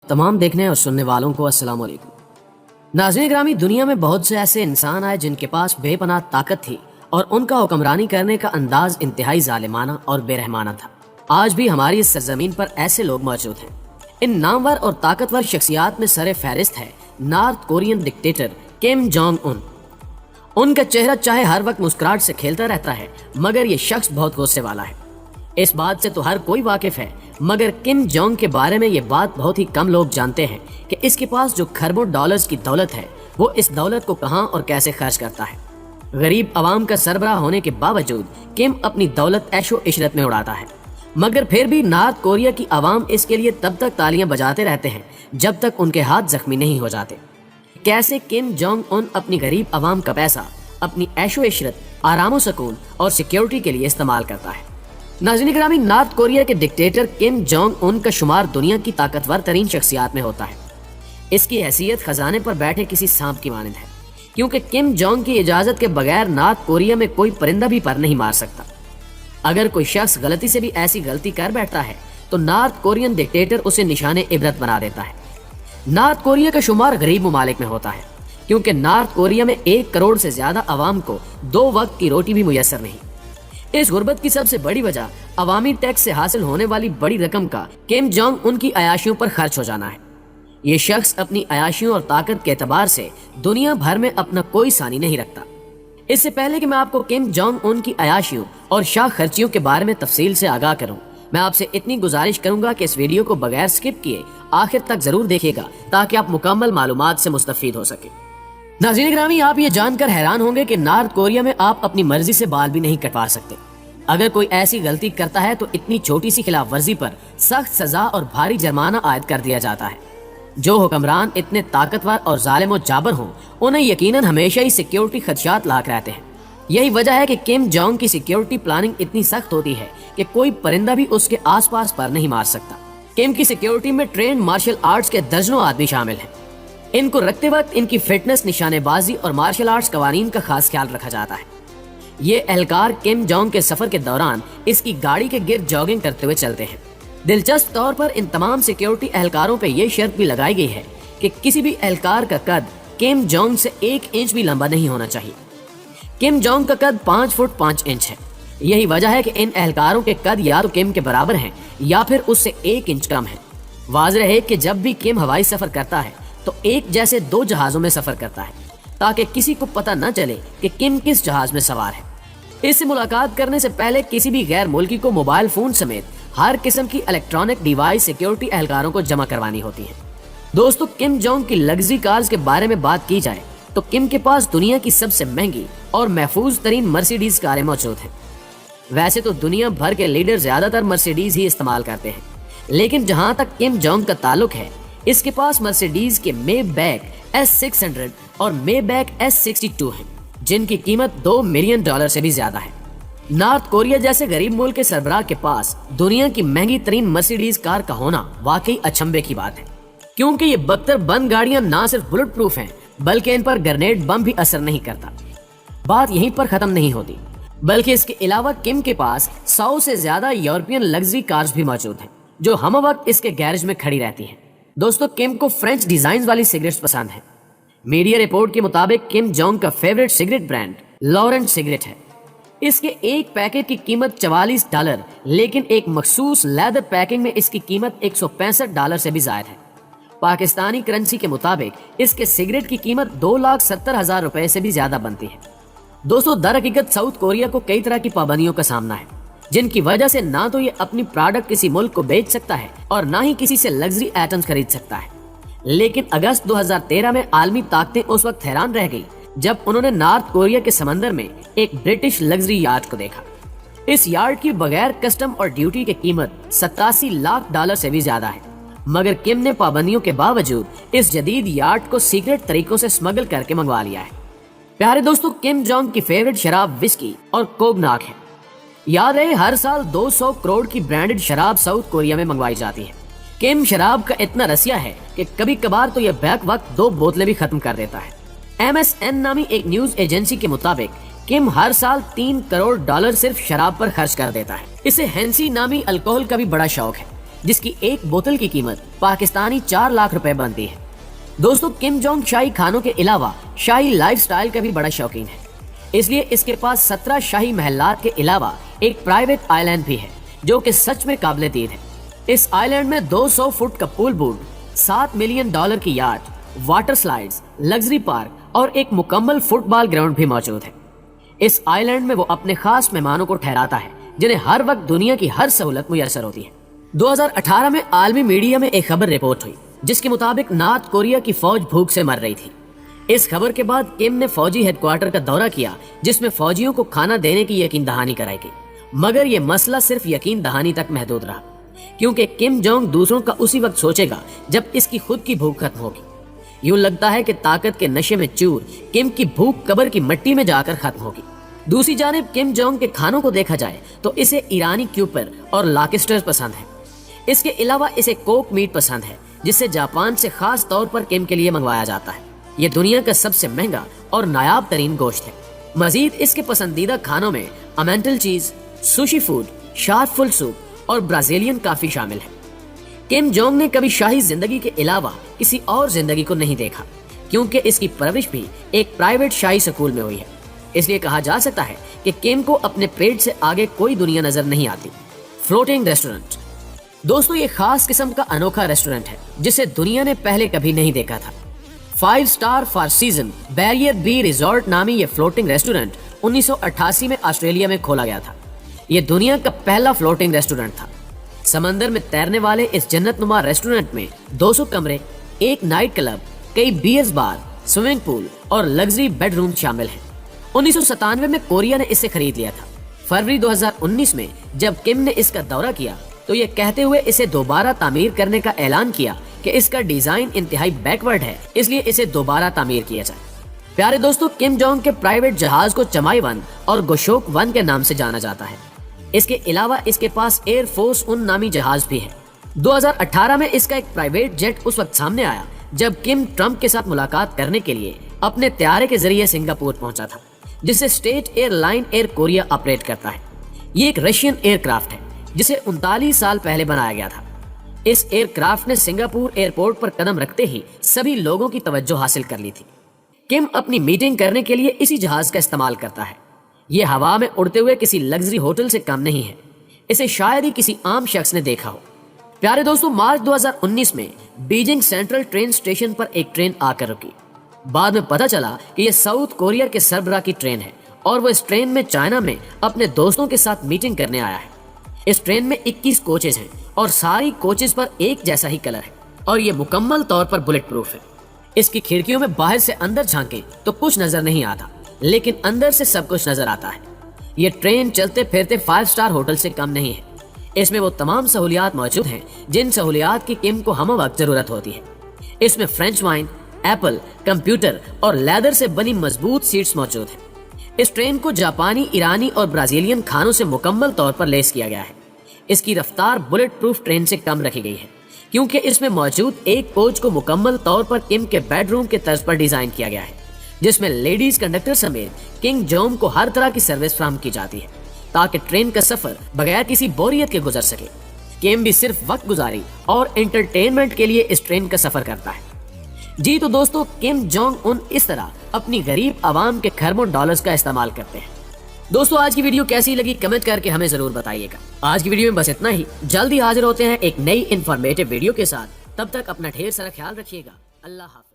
तमाम देखने और सुनने वालों को अस्सलाम वालेकुम। नाज़रीन ग्रामी, दुनिया में बहुत से ऐसे इंसान आए जिनके पास बेपनाह ताकत थी और उनका हुक्मरानी करने का अंदाज इंतहाई जालिमाना और बेरहमाना था। आज भी हमारी इस सरजमीन पर ऐसे लोग मौजूद हैं। इन नामवर और ताकतवर शख्सियात में सरे फहरिस्त है north Korean dictator Kim Jong Un. उनका चेहरा चाहे हर वक्त मुस्कुराहट से खेलता रहता है, मगर ये शख्स बहुत गुस्से वाला है। इस बात से तो हर कोई वाकिफ है, मगर किम जोंग के बारे में ये बात बहुत ही कम लोग जानते हैं कि इसके पास जो खरबों डॉलर्स की दौलत है, वो इस दौलत को कहां और कैसे खर्च करता है। गरीब आवाम का सरबराह होने के बावजूद किम अपनी दौलत ऐशो इशरत में उड़ाता है, मगर फिर भी नॉर्थ कोरिया की आवाम इसके लिए तब तक तालियां बजाते रहते हैं जब तक उनके हाथ जख्मी नहीं हो जाते। कैसे किम जोंग उन अपनी गरीब आवाम का पैसा अपनी ऐशो इशरत, आराम सुकून और सिक्योरिटी के लिए इस्तेमाल करता है। नाज़रीन ग्रामी, नॉर्थ कोरिया के डिक्टेटर किम जोंग उन का शुमार दुनिया की ताकतवर तरीन शख्सियात में होता है। इसकी हैसियत खजाने पर बैठे किसी सांप की मानंद है, क्योंकि किम जोंग की इजाजत के बगैर नॉर्थ कोरिया में कोई परिंदा भी पर नहीं मार सकता। अगर कोई शख्स गलती से भी ऐसी गलती कर बैठता है तो नॉर्थ कोरियन डिक्टेटर उसे निशाने इबरत बना देता है। नॉर्थ कोरिया का शुमार गरीब ममालिक में होता है, क्योंकि नॉर्थ कोरिया में 1 करोड़ से ज्यादा आवाम को 2 वक्त की रोटी भी मुयसर नहीं। इस गुर्बत की सबसे बड़ी वजह अवामी टैक्स से हासिल होने वाली बड़ी रकम का किम जोंग उनकी अयाशियों पर खर्च हो जाना है। ये शख्स अपनी अयाशियों और ताकत के एतबार से दुनिया भर में अपना कोई सानी नहीं रखता। इससे पहले कि मैं आपको किम जोंग उन की अयाशियों और शाह खर्चियों के बारे में तफसील से आगाह करूं, मैं आपसे इतनी गुजारिश करूंगा कि इस वीडियो को बगैर स्किप किए आखिर तक जरूर देखिएगा, ताकि आप मुकम्मल मालूमात से मुस्तफीद हो सके। नाज़रीन ग्रामी, आप ये जानकर हैरान होंगे कि नॉर्थ कोरिया में आप अपनी मर्जी से बाल भी नहीं कटवा सकते। अगर कोई ऐसी गलती करता है तो इतनी छोटी सी खिलाफ वर्जी पर सख्त सजा और भारी जुर्माना आयद कर दिया जाता है। जो हुक्मरान इतने ताकतवर और जालिम और जाबर हों, उन्हें यकीनन हमेशा ही सिक्योरिटी खदशात लाक रहते हैं। यही वजह है कि किम जोंग की सिक्योरिटी प्लानिंग इतनी सख्त होती है कि कोई परिंदा भी उसके आसपास पर नहीं मार सकता। किम की सिक्योरिटी में ट्रेंड मार्शल आर्ट्स के दर्जनों आदमी शामिल हैं। इनको रखते वक्त इनकी फिटनेस, निशानेबाजी और मार्शल आर्ट्स कवानीन का खास ख्याल रखा जाता है। ये एहलकार किम जोंग के सफर के दौरान इसकी गाड़ी के गिर्द जॉगिंग करते हुए चलते हैं। दिलचस्प तौर पर इन तमाम सिक्योरिटी एहलकारों पे ये शर्त भी लगाई गई है कि किसी भी एहलकार का कद किम जोंग से 1 इंच भी लंबा नहीं होना चाहिए। किम जोंग का कद 5 फुट 5 इंच है। यही वजह है कि इन एहलकारों के कद या तो किम के बराबर हैं या फिर उससे 1 इंच कम है। वाज़ेह है कि जब भी किम हवाई सफर करता है तो एक जैसे 2 जहाजों में सफर करता है, ताकि किसी को पता न चले कि किम किस जहाज में सवार है। इससे मुलाकात करने से पहले किसी भी गैर मुल्की को मोबाइल फोन समेत हर किस्म की इलेक्ट्रॉनिक डिवाइस सिक्योरिटी एहलकारों को जमा करवानी होती है। दोस्तों, किम जोंग की लग्जरी कार्स के बारे में बात की जाए तो किम के पास दुनिया की सबसे महंगी और महफूज तरीन मर्सिडीज कारें मौजूद हैं। वैसे तो दुनिया भर के लीडर ज्यादातर मर्सिडीज ही इस्तेमाल करते हैं, लेकिन जहां तक किम जोंग का ताल्लुक है, इसके पास मर्सिडीज के मेबैक S600 और मेबैक S62 हैं, जिनकी कीमत $2 मिलियन से भी ज्यादा है। नॉर्थ कोरिया जैसे गरीब मुल्क के सरबराह के पास दुनिया की महंगी तरीन मर्सिडीज कार का होना वाकई अचंभे की बात है, क्योंकि ये बख्तर बंद गाड़ियां ना सिर्फ बुलेट प्रूफ हैं, बल्कि इन पर ग्रेनेड बम भी असर नहीं करता। बात यहीं पर खत्म नहीं होती, बल्कि इसके अलावा किम के पास 100 से ज्यादा यूरोपियन लग्जरी कार्स भी मौजूद हैं, जो हम वक्त इसके गैरेज में खड़ी रहती हैं। दोस्तों, किम को फ्रेंच डिजाइन वाली सिगरेट्स पसंद है। मीडिया रिपोर्ट के मुताबिक किम जोंग का favourite cigarette brand Laurent cigarette है। इसके एक पैकेट की कीमत $44, लेकिन एक मखसूस लेदर पैकिंग में इसकी कीमत $165 से भी ज्यादा है। पाकिस्तानी करेंसी के मुताबिक इसके सिगरेट की कीमत 2,70,000 रुपए से भी ज्यादा बनती है। दोस्तों, दर हकीकत साउथ कोरिया को कई तरह की पाबंदियों का सामना है, जिनकी वजह से ना तो ये अपनी प्रोडक्ट किसी मुल्क को बेच सकता है और ना ही किसी से लग्जरी आइटम्स खरीद सकता है। लेकिन अगस्त 2013 में आलमी ताकतें उस वक्त हैरान रह गई जब उन्होंने नॉर्थ कोरिया के समंदर में एक ब्रिटिश लग्जरी यार्ड को देखा। इस यार्ड की बगैर कस्टम और ड्यूटी की कीमत $87 लाख से भी ज्यादा है, मगर किम ने पाबंदियों के बावजूद इस जदीद यार्ड को सीक्रेट तरीकों से स्मगल करके मंगवा लिया है। प्यारे दोस्तों, किम जोंग की फेवरेट शराब विस्की और कोगनाक है। याद रहे, हर साल 200 करोड़ की ब्रांडेड शराब साउथ कोरिया में मंगवाई जाती है। किम शराब का इतना रसिया है कि कभी कभार तो यह बैक वक्त 2 बोतलें भी खत्म कर देता है। MSN नामी एक न्यूज एजेंसी के मुताबिक किम हर साल $3 करोड़ सिर्फ शराब पर खर्च कर देता है। इसे हेंसी नामी अल्कोहल का भी बड़ा शौक है, جس کی ایک بوتل کی قیمت پاکستانی 4 لاکھ روپے بنتی ہے۔ دوستو کم جونگ شاہی کھانوں کے علاوہ شاہی لائف سٹائل کا بھی بڑا شوقین ہے، اس لیے اس کے پاس 17 شاہی محلات کے علاوہ ایک پرائیویٹ آئی لینڈ بھی ہے جو کہ سچ میں قابل دید ہے۔ اس آئی لینڈ میں 200 فٹ کا پول بورڈ، $7 ملین کی یاٹ، واٹر سلائیڈز، لگژری پارک اور ایک مکمل فٹ بال گراؤنڈ بھی موجود ہے۔ اس آئی لینڈ میں وہ اپنے خاص مہمانوں کو ٹھہراتا ہے جنہیں ہر وقت دنیا کی ہر سہولت میسر ہوتی ہے۔ 2018 میں عالمی میڈیا میں ایک خبر رپورٹ ہوئی جس کے مطابق نارتھ کوریا کی فوج بھوک سے مر رہی تھی۔ اس خبر کے بعد کم نے فوجی ہیڈ کوارٹر کا دورہ کیا جس میں فوجیوں کو کھانا دینے کی یقین دہانی کرائی گئی، مگر یہ مسئلہ صرف یقین دہانی تک محدود رہا، کیونکہ کم جونگ دوسروں کا اسی وقت سوچے گا جب اس کی خود کی بھوک ختم ہوگی۔ یوں لگتا ہے کہ طاقت کے نشے میں چور کم کی بھوک قبر کی مٹی میں جا کر ختم ہوگی۔ دوسری جانب کم جونگ کے کھانوں کو دیکھا جائے تو اسے ایرانی کیوپر اور لاکسٹرز پسند ہیں۔ اس کے علاوہ اسے کوک میٹ پسند ہے جسے جاپان سے خاص طور پر کم کے لیے منگوایا جاتا ہے۔ یہ دنیا کا سب سے مہنگا اور نایاب ترین گوشت ہے۔ مزید اس کے پسندیدہ کھانوں میں امینٹل چیز، سوشی فوڈ، شارک فل سوپ اور برازیلین کافی شامل ہے۔ کم جونگ نے کبھی شاہی زندگی کے علاوہ کسی اور زندگی کو نہیں دیکھا، کیونکہ اس کی پرورش بھی ایک پرائیویٹ شاہی سکول میں ہوئی ہے۔ اس لیے کہا جا سکتا ہے کہ کم کو اپنے پیٹ سے آگے کوئی دنیا نظر نہیں آتی۔ فلوٹنگ ریسٹورنٹ، دوستو یہ خاص قسم کا انوکھا ریسٹورنٹ ہے جسے دنیا نے پہلے کبھی نہیں دیکھا تھا۔ 5 اسٹار فار سیزن بیریئر بی ریزورٹ نامی یہ فلوٹنگ ریسٹورنٹ 1988 میں آسٹریلیا میں کھولا گیا تھا۔ یہ دنیا کا پہلا فلوٹنگ ریسٹورنٹ تھا۔ سمندر میں تیرنے والے اس جنت نما ریسٹورنٹ میں 200 کمرے، ایک نائٹ کلب، کئی بیئرز بار، سوئمنگ پول اور لگژری بیڈ روم شامل ہیں۔ 1997 میں کوریا نے اسے خرید لیا تھا۔ فروری 2019 میں جب کم نے اس کا دورہ کیا تو یہ کہتے ہوئے اسے دوبارہ تعمیر کرنے کا اعلان کیا کہ اس کا ڈیزائن انتہائی بیکورڈ ہے، اس لیے اسے دوبارہ تعمیر کیا جائے۔ پیارے دوستو کم جونگ کے پرائیویٹ جہاز کو چمائی 1 اور گوشوک 1 کے نام سے جانا جاتا ہے۔ اس کے علاوہ اس کے پاس ایئر فورس 1 نامی جہاز بھی ہے۔ 2018 میں اس کا ایک پرائیویٹ جیٹ اس وقت سامنے آیا جب کم ٹرمپ کے ساتھ ملاقات کرنے کے لیے اپنے طیارے کے ذریعے سنگاپور پہنچا تھا، جسے state airline Air Korea operate کرتا ہے۔ یہ ایک رشین ایئر کرافٹ ہے جسے 39 سال پہلے بنایا گیا تھا۔ اس ایئر کرافٹ نے سنگاپور ایئرپورٹ پر قدم رکھتے ہی سبھی لوگوں کی توجہ حاصل کر لی تھی۔ کم اپنی میٹنگ کرنے کے لیے اسی جہاز کا استعمال کرتا ہے۔ یہ ہوا میں اڑتے ہوئے کسی لگژری ہوٹل سے کم نہیں ہے، اسے شاید ہی کسی عام شخص نے دیکھا ہو۔ پیارے دوستو مارچ 2019 میں بیجنگ سینٹرل ٹرین اسٹیشن پر ایک ٹرین آ کر رکی۔ بعد میں پتہ چلا کہ یہ ساؤتھ کوریا کے سربراہ کی ٹرین ہے اور وہ اس ٹرین میں چائنا میں اپنے دوستوں کے ساتھ میٹنگ کرنے آیا ہے۔ اس ٹرین میں 21 کوچز ہیں اور ساری کوچز پر ایک جیسا ہی کلر ہے اور یہ مکمل طور پر بلٹ پروف ہے۔ اس کی کھڑکیوں میں باہر سے اندر جھانکیں تو کچھ نظر نہیں آتا، لیکن اندر سے سب کچھ نظر آتا ہے۔ یہ ٹرین چلتے پھرتے 5 اسٹار ہوٹل سے کم نہیں ہے۔ اس میں وہ تمام سہولیات موجود ہیں جن سہولیات کی کم کو ہم وقت ضرورت ہوتی ہے۔ اس میں فرینچ وائن، ایپل، کمپیوٹر اور لیدر سے بنی مضبوط سیٹس موجود ہیں۔ اس ٹرین کو جاپانی، ایرانی اور برازیلین کھانوں سے مکمل طور پر لیس کیا گیا ہے۔ اس کی رفتار بلٹ پروف ٹرین سے کم رکھی گئی ہے کیونکہ اس میں موجود ایک کوچ کو مکمل طور پر کم کے بیڈ روم کے طرز پر ڈیزائن کیا گیا ہے، جس میں لیڈیز کنڈکٹر سمیت کنگ جونگ کو ہر طرح کی سروس فراہم کی جاتی ہے تاکہ ٹرین کا سفر بغیر کسی بوریت کے گزر سکے۔ کم بھی صرف وقت گزاری اور انٹرٹینمنٹ کے لیے اس ٹرین کا سفر کرتا ہے۔ جی تو دوستو کم جونگ ان اس طرح اپنی غریب عوام کے کھربوں ڈالرز کا استعمال کرتے ہیں۔ دوستو آج کی ویڈیو کیسی لگی کمنٹ کر کے ہمیں ضرور بتائیے گا۔ آج کی ویڈیو میں بس اتنا ہی، جلدی حاضر ہوتے ہیں ایک نئی انفارمیٹیو ویڈیو کے ساتھ۔ تب تک اپنا ڈھیر سارا خیال رکھیے گا۔ اللہ حافظ۔